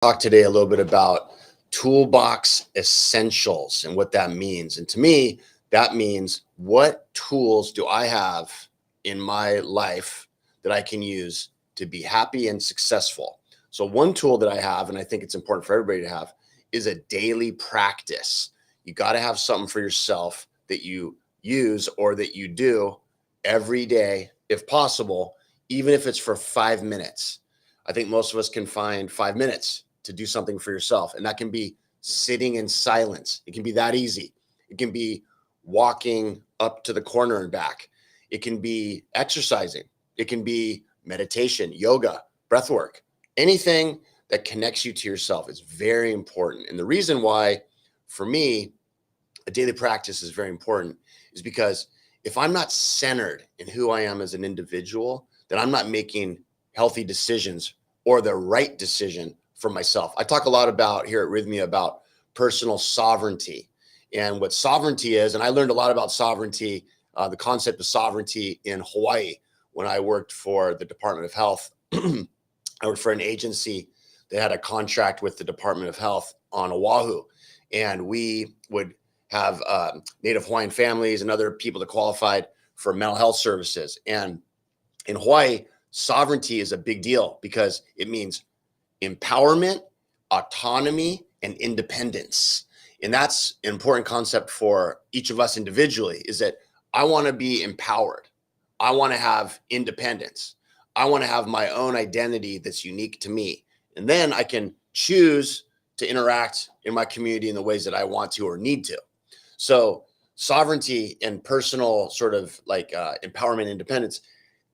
Talk today a little bit about toolbox essentials and what that means. And to me, that means what tools do I have in my life that I can use to be happy and successful? So, one tool that I have, and I think it's important for everybody to have, is a daily practice. You got to have something for yourself that you use or that you do every day, if possible, even if it's for 5 minutes. I think most of us can find 5 minutes to do something for yourself. And that can be sitting in silence. It can be that easy. It can be walking up to the corner and back. It can be exercising. It can be meditation, yoga, breath work. Anything that connects you to yourself is very important. And the reason why, for me, a daily practice is very important is because if I'm not centered in who I am as an individual, then I'm not making healthy decisions or the right decision for myself. I talk a lot about here at Rythmia about personal sovereignty and what sovereignty is. And I learned a lot about sovereignty, the concept of sovereignty in Hawaii when I worked for the Department of Health. I worked for an agency that had a contract with the Department of Health on Oahu. And we would have Native Hawaiian families and other people that qualified for mental health services. And in Hawaii, sovereignty is a big deal because it means empowerment, autonomy, and independence. And that's an important concept for each of us individually, is that I want to be empowered. I want to have independence. I want to have my own identity that's unique to me. And then I can choose to interact in my community in the ways that I want to or need to. So sovereignty and personal sort of like empowerment, independence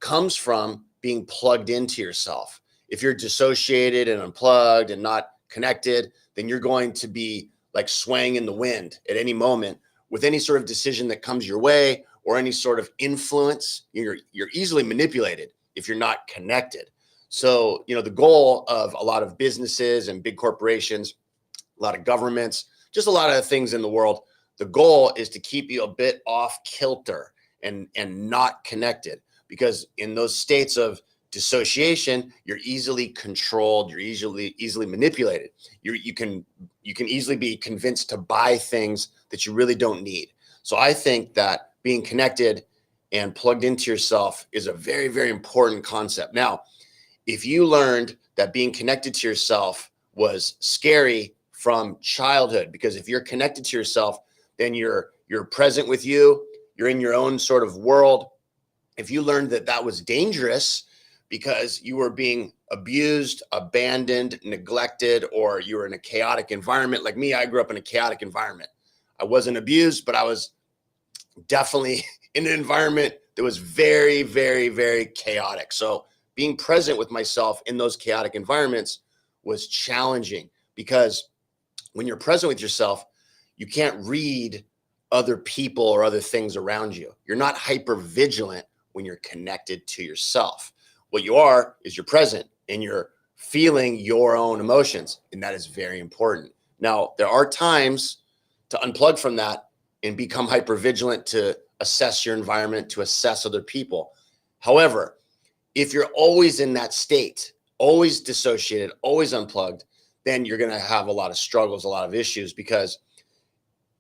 comes from being plugged into yourself. If you're dissociated and unplugged and not connected, then you're going to be like swaying in the wind at any moment with any sort of decision that comes your way or any sort of influence. You're easily manipulated if you're not connected. So, the goal of a lot of businesses and big corporations, a lot of governments, just a lot of things in the world, the goal is to keep you a bit off kilter and not connected, because in those states of dissociation, you're easily controlled, you're easily manipulated. You can easily be convinced to buy things that you really don't need. So I think that being connected and plugged into yourself is a very, very important concept. Now, if you learned that being connected to yourself was scary from childhood, because if you're connected to yourself, then you're present with you, you're in your own sort of world. If you learned that that was dangerous because you were being abused, abandoned, neglected, or you were in a chaotic environment. Like me, I grew up in a chaotic environment. I wasn't abused, but I was definitely in an environment that was very, very, very chaotic. So being present with myself in those chaotic environments was challenging, because when you're present with yourself, you can't read other people or other things around you. You're not hyper vigilant when you're connected to yourself. What you are is you're present and you're feeling your own emotions. And that is very important. Now, there are times to unplug from that and become hypervigilant to assess your environment, to assess other people. However, if you're always in that state, always dissociated, always unplugged, then you're going to have a lot of struggles, a lot of issues, because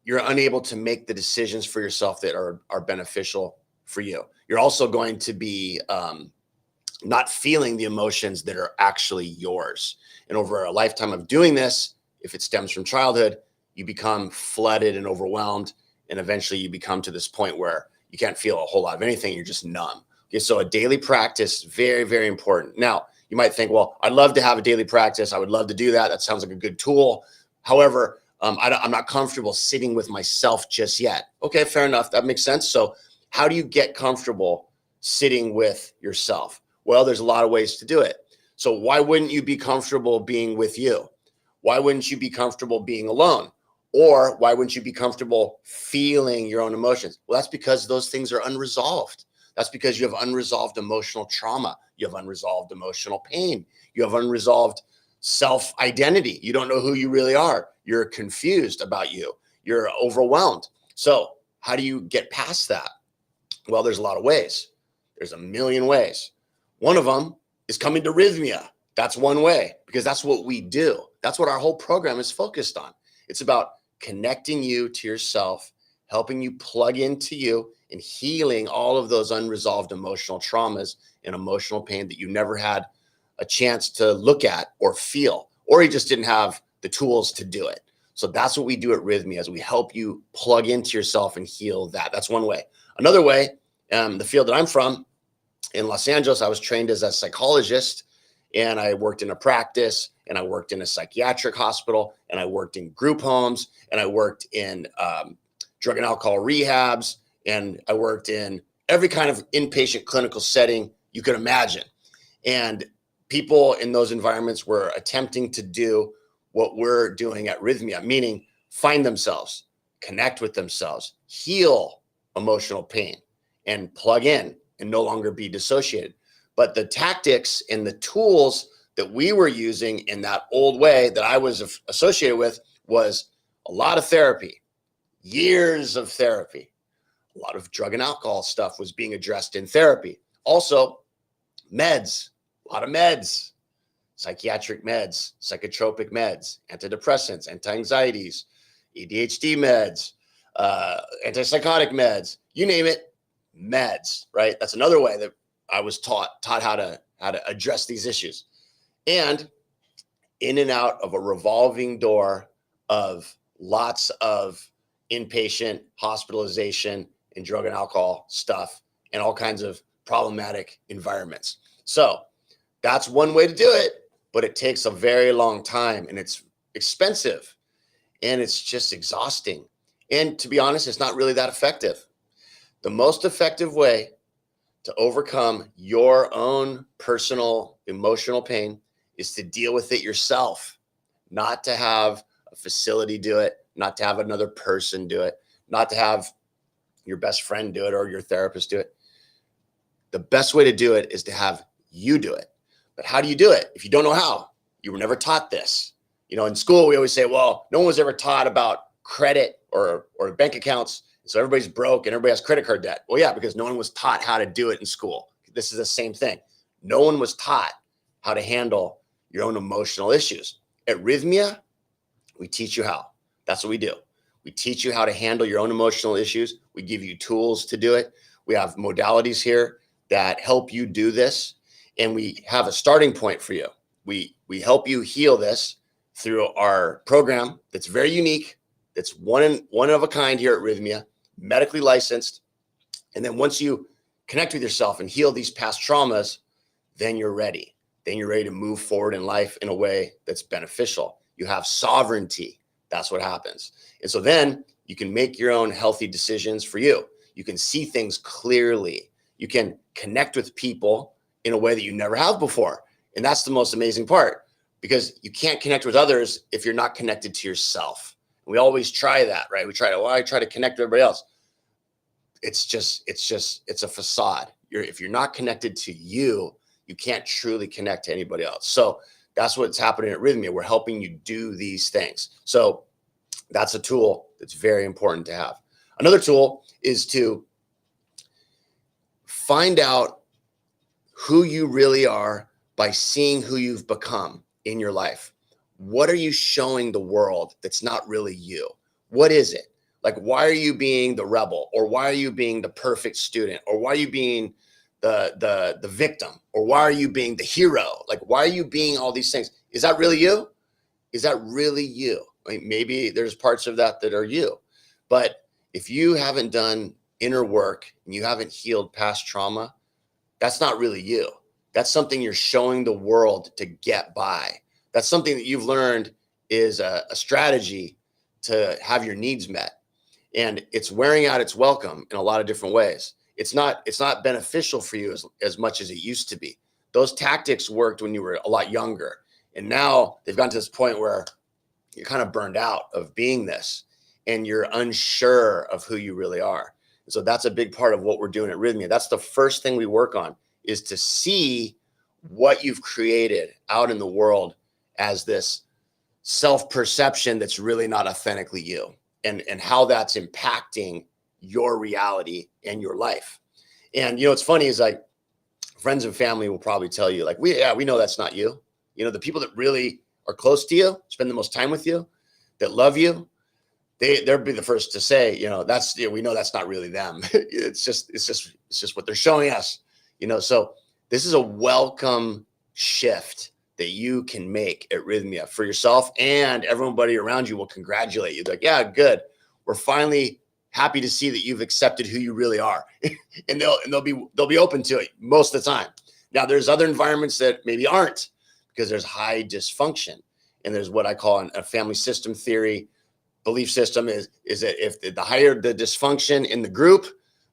you're unable to make the decisions for yourself that are beneficial for you. You're also going to be not feeling the emotions that are actually yours. And over a lifetime of doing this, if it stems from childhood, you become flooded and overwhelmed. And eventually you become to this point where you can't feel a whole lot of anything. You're just numb. Okay, so a daily practice, very, very important. Now, you might think, well, I'd love to have a daily practice. I would love to do that. That sounds like a good tool. However, I'm not comfortable sitting with myself just yet. Okay, fair enough. That makes sense. So how do you get comfortable sitting with yourself? Well, there's a lot of ways to do it. So why wouldn't you be comfortable being with you? Why wouldn't you be comfortable being alone? Or why wouldn't you be comfortable feeling your own emotions? Well, that's because those things are unresolved. That's because you have unresolved emotional trauma. You have unresolved emotional pain. You have unresolved self-identity. You don't know who you really are. You're confused about you. You're overwhelmed. So how do you get past that? Well, there's a lot of ways. There's a million ways. One of them is coming to Rythmia. That's one way, because that's what we do. That's what our whole program is focused on. It's about connecting you to yourself, helping you plug into you, and healing all of those unresolved emotional traumas and emotional pain that you never had a chance to look at or feel, or you just didn't have the tools to do it. So that's what we do at Rythmia, is we help you plug into yourself and heal that. That's one way. Another way, the field that I'm from, in Los Angeles, I was trained as a psychologist, and I worked in a practice, and I worked in a psychiatric hospital, and I worked in group homes, and I worked in drug and alcohol rehabs, and I worked in every kind of inpatient clinical setting you could imagine. And people in those environments were attempting to do what we're doing at Rythmia, meaning find themselves, connect with themselves, heal emotional pain, and plug in and no longer be dissociated. But the tactics and the tools that we were using in that old way that I was associated with was a lot of therapy, years of therapy. A lot of drug and alcohol stuff was being addressed in therapy. Also, meds, a lot of meds, psychiatric meds, psychotropic meds, antidepressants, anti-anxieties, ADHD meds, antipsychotic meds, you name it, meds, right? That's another way that I was taught how to address these issues. And in and out of a revolving door of lots of inpatient hospitalization and drug and alcohol stuff and all kinds of problematic environments. So that's one way to do it, but it takes a very long time, and it's expensive, and it's just exhausting. And to be honest, it's not really that effective. The most effective way to overcome your own personal emotional pain is to deal with it yourself, not to have a facility do it, not to have another person do it, not to have your best friend do it or your therapist do it. The best way to do it is to have you do it. But how do you do it if you don't know how? You were never taught this. You know, in school, we always say, well, no one was ever taught about credit or bank accounts. So everybody's broke and everybody has credit card debt. Well, yeah, because no one was taught how to do it in school. This is the same thing. No one was taught how to handle your own emotional issues. At Rythmia, we teach you how. That's what we do. We teach you how to handle your own emotional issues. We give you tools to do it. We have modalities here that help you do this. And we have a starting point for you. We help you heal this through our program that's very unique. That's one of a kind here at Rythmia, medically licensed. And then once you connect with yourself and heal these past traumas, then you're ready. Then you're ready to move forward in life in a way that's beneficial. You have sovereignty. That's what happens. And so then you can make your own healthy decisions for you. You can see things clearly. You can connect with people in a way that you never have before. And that's the most amazing part, because you can't connect with others if you're not connected to yourself. We always try that, right? I try to connect with everybody else. It's a facade. If you're not connected to you, you can't truly connect to anybody else. So that's what's happening at Rythmia. We're helping you do these things. So that's a tool that's very important to have. Another tool is to find out who you really are by seeing who you've become in your life. What are you showing the world that's not really you? What is it? Like, why are you being the rebel? Or why are you being the perfect student? Or why are you being the victim? Or why are you being the hero? Like, why are you being all these things? Is that really you? Is that really you? I mean, maybe there's parts of that are you. But if you haven't done inner work and you haven't healed past trauma, that's not really you. That's something you're showing the world to get by. That's something that you've learned is a strategy to have your needs met. And it's wearing out its welcome in a lot of different ways. It's not beneficial for you as much as it used to be. Those tactics worked when you were a lot younger. And now they've gotten to this point where you're kind of burned out of being this and you're unsure of who you really are. And so that's a big part of what we're doing at Rythmia. That's the first thing we work on, is to see what you've created out in the world as this self-perception that's really not authentically you, and how that's impacting your reality and your life. And, you know, what's funny is, like, friends and family will probably tell you, like, we know that's not you. The people that really are close to you, spend the most time with you, that love you, they'll be the first to say, we know that's not really them. It's just what they're showing us, So this is a welcome shift that you can make at Rythmia for yourself, and everybody around you will congratulate you. They're like, yeah, good. We're finally happy to see that you've accepted who you really are. and they'll be open to it most of the time. Now there's other environments that maybe aren't, because there's high dysfunction. And there's what I call a family system theory belief system is that if the higher the dysfunction in the group,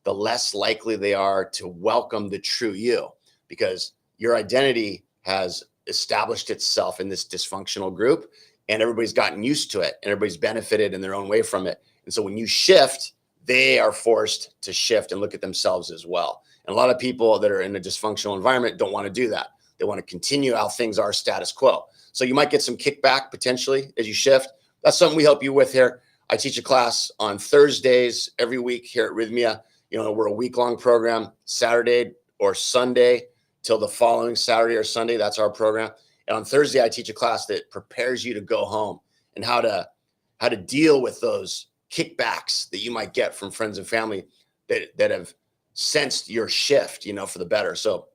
the less likely they are to welcome the true you, because your identity has established itself in this dysfunctional group, and everybody's gotten used to it, and everybody's benefited in their own way from it. And so when you shift, they are forced to shift and look at themselves as well. And a lot of people that are in a dysfunctional environment don't want to do that. They want to continue how things are status quo. So you might get some kickback potentially as you shift. That's something we help you with here. I teach a class on Thursdays every week here at Rythmia. We're a week-long program, Saturday or Sunday till the following Saturday or Sunday. That's our program. And on Thursday, I teach a class that prepares you to go home and how to deal with those kickbacks that you might get from friends and family that have sensed your shift, for the better. So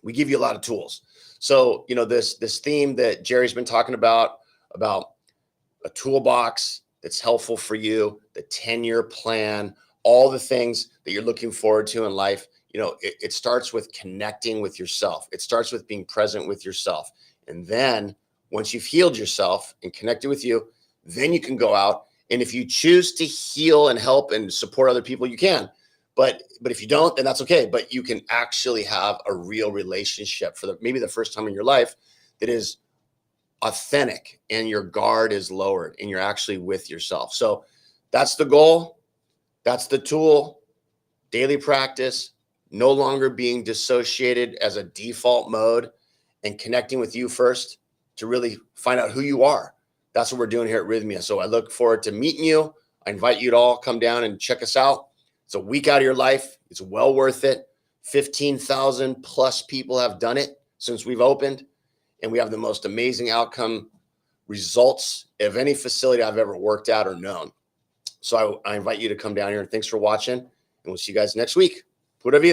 we give you a lot of tools. So, this theme that Jerry's been talking about a toolbox that's helpful for you, the 10-year plan, all the things that you're looking forward to in life. It starts with connecting with yourself. It starts with being present with yourself. And then once you've healed yourself and connected with you, then you can go out. And if you choose to heal and help and support other people, you can. But if you don't, then that's okay. But you can actually have a real relationship for maybe the first time in your life that is authentic, and your guard is lowered and you're actually with yourself. So that's the goal. That's the tool. Daily practice, no longer being dissociated as a default mode, and connecting with you first to really find out who you are. That's what we're doing here at Rythmia. So I look forward to meeting you. I invite you to all come down and check us out. It's a week out of your life. It's well worth it. 15,000 plus people have done it since we've opened, and we have the most amazing outcome results of any facility I've ever worked at or known. So I invite you to come down here, and thanks for watching, and we'll see you guys next week. Pura vida.